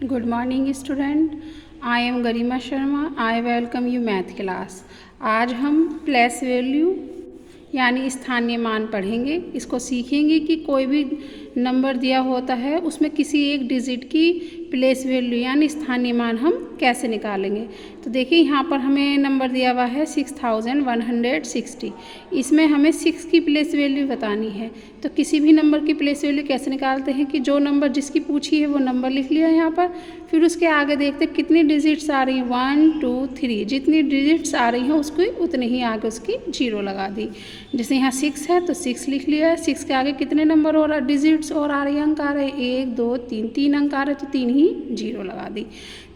Good morning student. I am Garima Sharma. I welcome you math class. आज हम place value यानी स्थानीय मान पढ़ेंगे. इसको सीखेंगे कि कोई भी नंबर दिया होता है उसमें किसी एक डिजिट की प्लेस वैल्यू यानी स्थानीय मान हम कैसे निकालेंगे. तो देखिए यहाँ पर हमें नंबर दिया हुआ है 6160. इसमें हमें 6 की प्लेस वैल्यू बतानी है. तो किसी भी नंबर की प्लेस वैल्यू कैसे निकालते हैं कि जो नंबर जिसकी पूछी है वो नंबर लिख लिया यहाँ पर. फिर उसके आगे देखते हैं कितनी डिजिट्स आ रही हैं 1 2 3. जितनी डिजिट्स आ रही हैं उसको उतने ही आगे उसकी 0 लगा दी. जैसे यहाँ 6 है तो 6 लिख लिया है. 6 के आगे कितने नंबर और डिजिट्स और आ रही है, अंक आ रहे हैं 1 2 3. 3 अंक आ रहे तो 3 ही 0 लगा दी.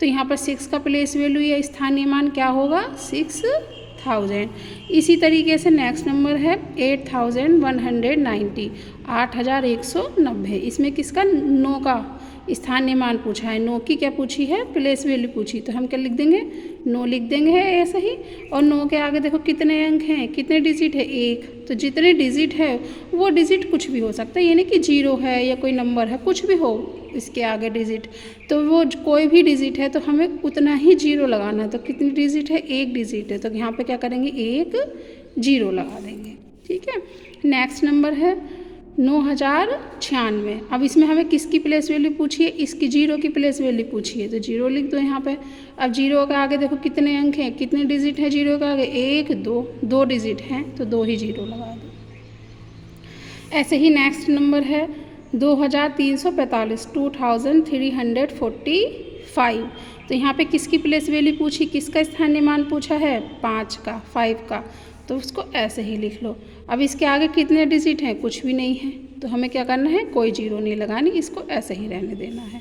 तो यहाँ पर 6 का प्लेस वैल्यू या स्थानीय मान क्या होगा 6000. इसी तरीके से नेक्स्ट नंबर है 8190. 8190. इसमें किसका 9 का स्थानीय मान पूछा है. 9 की क्या पूछी है प्लेस वैल्यू पूछी. तो हम क्या लिख देंगे 9 लिख देंगे ऐसा ही. और 9 के आगे देखो कितने अंक हैं, कितने डिजिट है 1. तो जितने डिजिट है वो डिजिट कुछ भी हो सकता है, यानी कि 0 है या कोई नंबर है कुछ भी हो इसके आगे डिजिट. तो वो कोई भी डिजिट है तो हमें उतना ही 0 लगाना है. तो कितनी डिजिट है 1 डिजिट है तो यहाँ पे क्या करेंगे 1 0 लगा देंगे. ठीक है. नेक्स्ट नंबर है 9096. अब इसमें हमें किसकी प्लेस वैल्यू पूछी है, इसकी 0 की प्लेस वैल्यू पूछी है तो 0 लिख दो यहाँ पे. अब 0 के आगे देखो कितने अंक हैं, कितने डिजिट है 0 के आगे 1 2 डिजिट हैं तो 2 ही 0 लगा दो. ऐसे ही नेक्स्ट नंबर है 2345. 2345. तो यहाँ पे किसकी प्लेस वैल्यू पूछी, किसका स्थानीय मान पूछा है 5 का 5 का. तो उसको ऐसे ही लिख लो. अब इसके आगे कितने डिजिट हैं, कुछ भी नहीं है तो हमें क्या करना है कोई 0 नहीं लगानी, इसको ऐसे ही रहने देना है.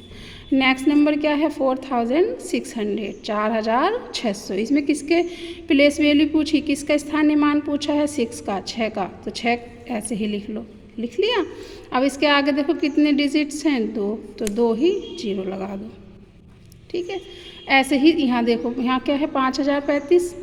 नेक्स्ट नंबर क्या है 4600. 4600. इसमें किसके प्लेस वैल्यू पूछी, किसका स्थानीय मान पूछा है 6 का 6 का. तो 6 ऐसे ही लिख लो. लिख लिया. अब इसके आगे देखो कितने डिजिट्स हैं 2 तो 2 ही 0 लगा दो. ठीक है. ऐसे ही यहाँ देखो यहाँ क्या है 5035.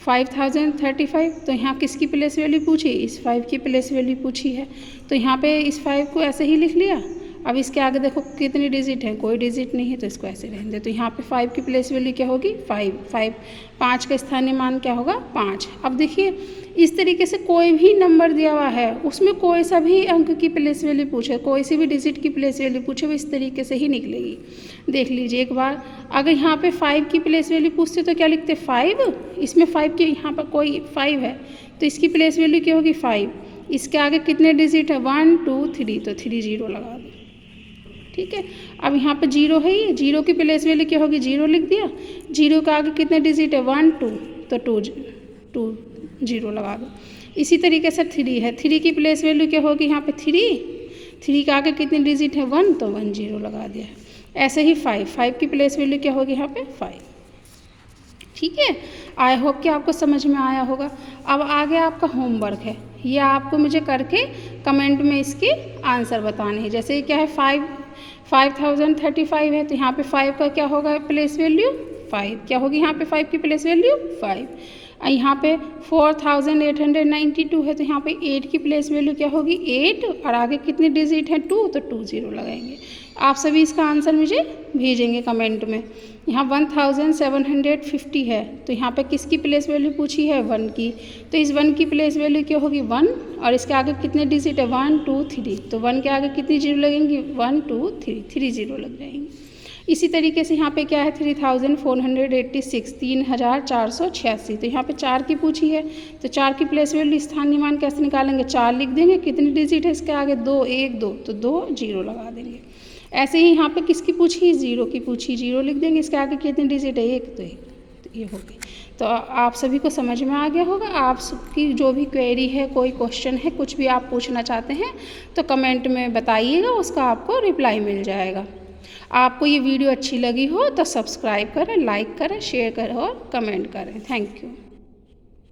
5035. तो यहाँ किसकी प्लेस वैल्यू पूछी, इस 5 की प्लेस वैल्यू पूछी है तो यहाँ पे इस 5 को ऐसे ही लिख लिया. अब इसके आगे देखो कितनी डिजिट है, कोई डिजिट नहीं है तो इसको ऐसे रहने दे. तो यहाँ पे 5 की प्लेस वैल्यू क्या होगी 5. 5 का स्थानीय मान क्या होगा 5. अब देखिए इस तरीके से कोई भी नंबर दिया हुआ है उसमें कोई सा भी अंक की प्लेस वैल्यू पूछे, कोई सी भी डिजिट की प्लेस वैल्यू पूछे वो इस तरीके से ही निकलेगी. देख लीजिए एक बार. अगर यहाँ पे 5 की प्लेस वैल्यू पूछते तो क्या लिखते 5. इसमें 5 की यहाँ पर कोई 5 है तो इसकी प्लेस वैल्यू क्या होगी 5. इसके आगे कितने डिजिट है 1 2 3 तो 3 0 लगा दो. ठीक है. अब यहाँ पे 0 है, ये 0 की प्लेस वैल्यू क्या होगी 0 लिख दिया. 0 के आगे कितने डिजिट है 1 2 तो 2 0 लगा दो. इसी तरीके से 3 है. 3 की प्लेस वैल्यू क्या होगी यहाँ पे 3 के आगे कितने डिजिट है 1 तो 1 0 लगा दिया. ऐसे ही 5 की प्लेस वैल्यू क्या होगी यहाँ पे 5. ठीक है. आई होप कि आपको समझ में आया होगा. अब आगे आपका होमवर्क है, ये आपको मुझे करके कमेंट में इसके आंसर बताने हैं. जैसे क्या है 5035 है तो यहाँ पे 5 का क्या होगा प्लेस वैल्यू 5. क्या होगी यहाँ पे 5 की प्लेस वैल्यू 5. यहाँ पे 4892 है तो यहाँ पे 8 की प्लेस वैल्यू क्या होगी 8 और आगे कितनी डिजिट है 2 तो 2 0 लगाएंगे. आप सभी इसका आंसर मुझे भेजेंगे कमेंट में. यहाँ 1750 है तो यहाँ पे किसकी प्लेस वैल्यू पूछी है 1 की. तो इस 1 की प्लेस वैल्यू क्या होगी 1 और इसके आगे कितने डिजिट है 1 2 3 तो 1 के आगे कितनी 0 लगेंगी 1 2 3 3 0 लग जाएंगी. इसी तरीके से यहाँ पे क्या है 3486. 3486. तो यहाँ पे 4 की पूछी है तो 4 की प्लेस वैल्यू स्थानीय मान कैसे निकालेंगे 4 लिख देंगे. कितनी डिजिट है इसके आगे 2 1 2 तो 2 0 लगा देंगे. ऐसे ही यहाँ पे किसकी पूछी 0 की पूछी 0 लिख देंगे. इसके आगे कितनी डिजिट है 1 तो 1 तो ये हो गई. तो आप सभी को समझ में आ गया होगा. आपकी जो भी क्वेरी है, कोई क्वेश्चन है, कुछ भी आप पूछना चाहते हैं तो कमेंट में बताइएगा, उसका आपको रिप्लाई मिल जाएगा. आपको ये वीडियो अच्छी लगी हो तो सब्सक्राइब करें, लाइक करें, शेयर करें और कमेंट करें. Thank you.